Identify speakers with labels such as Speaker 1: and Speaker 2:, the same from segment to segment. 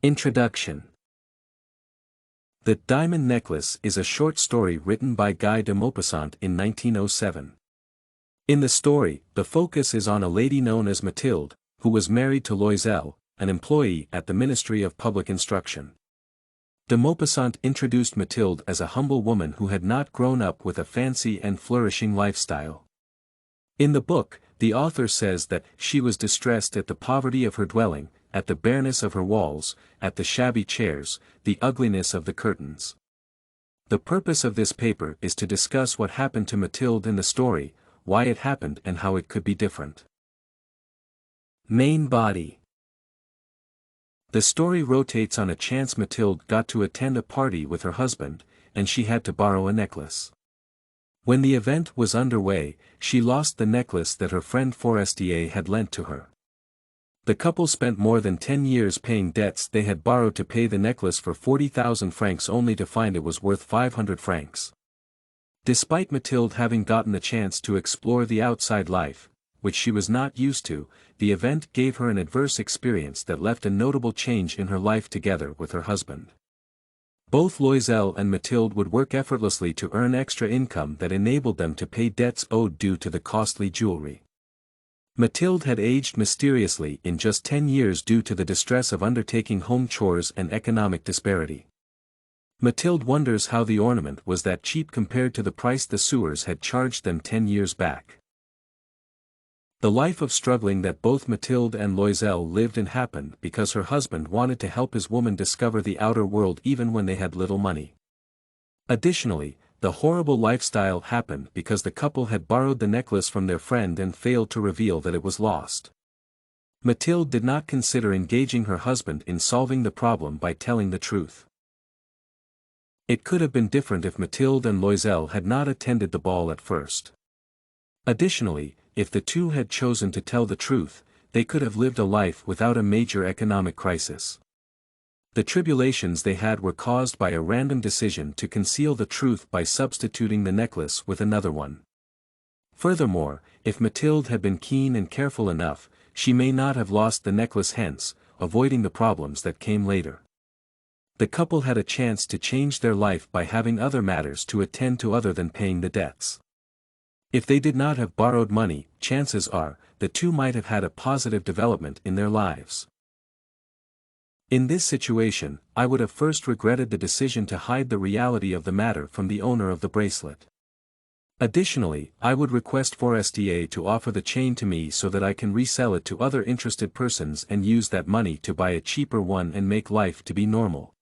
Speaker 1: Introduction. The Diamond Necklace is a short story written by Guy de Maupassant in 1907. In the story, the focus is on a lady known as Mathilde, who was married to Loisel, an employee at the Ministry of Public Instruction. De Maupassant introduced Mathilde as a humble woman who had not grown up with a fancy and flourishing lifestyle. In the book, the author says that she was distressed at the poverty of her dwelling, at the bareness of her walls, at the shabby chairs, the ugliness of the curtains. The purpose of this paper is to discuss what happened to Mathilde in the story, why it happened and how it could be different. Main body. The story rotates on a chance Mathilde got to attend a party with her husband, and she had to borrow a necklace. When the event was underway, she lost the necklace that her friend Forestier had lent to her. The couple spent more than 10 years paying debts they had borrowed to pay the necklace for 40,000 francs only to find it was worth 500 francs. Despite Mathilde having gotten the chance to explore the outside life, which she was not used to, the event gave her an adverse experience that left a notable change in her life together with her husband. Both Loisel and Mathilde would work effortlessly to earn extra income that enabled them to pay debts owed due to the costly jewelry. Mathilde had aged mysteriously in just 10 years due to the distress of undertaking home chores and economic disparity. Mathilde wonders how the ornament was that cheap compared to the price the sewers had charged them 10 years back. The life of struggling that both Mathilde and Loisel lived in happened because her husband wanted to help his woman discover the outer world even when they had little money. Additionally, the horrible lifestyle happened because the couple had borrowed the necklace from their friend and failed to reveal that it was lost. Mathilde did not consider engaging her husband in solving the problem by telling the truth. It could have been different if Mathilde and Loisel had not attended the ball at first. Additionally, if the two had chosen to tell the truth, they could have lived a life without a major economic crisis. The tribulations they had were caused by a random decision to conceal the truth by substituting the necklace with another one. Furthermore, if Mathilde had been keen and careful enough, she may not have lost the necklace, hence, avoiding the problems that came later. The couple had a chance to change their life by having other matters to attend to other than paying the debts. If they did not have borrowed money, chances are, the two might have had a positive development in their lives. In this situation, I would have first regretted the decision to hide the reality of the matter from the owner of the bracelet. Additionally, I would request Forestier to offer the chain to me so that I can resell it to other interested persons and use that money to buy a cheaper one and make life to be normal.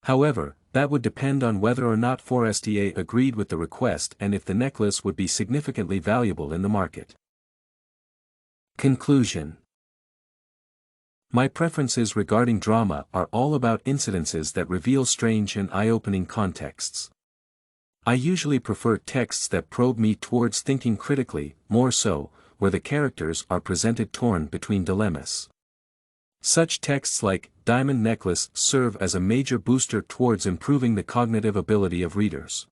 Speaker 1: However, that would depend on whether or not Forestier agreed with the request and if the necklace would be significantly valuable in the market. Conclusion. My preferences regarding drama are all about incidences that reveal strange and eye-opening contexts. I usually prefer texts that probe me towards thinking critically, more so, where the characters are presented torn between dilemmas. Such texts like Diamond Necklace serve as a major booster towards improving the cognitive ability of readers.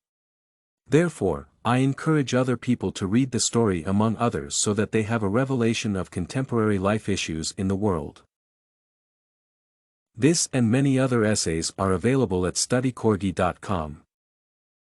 Speaker 1: Therefore, I encourage other people to read the story among others so that they have a revelation of contemporary life issues in the world. This and many other essays are available at studycorgi.com.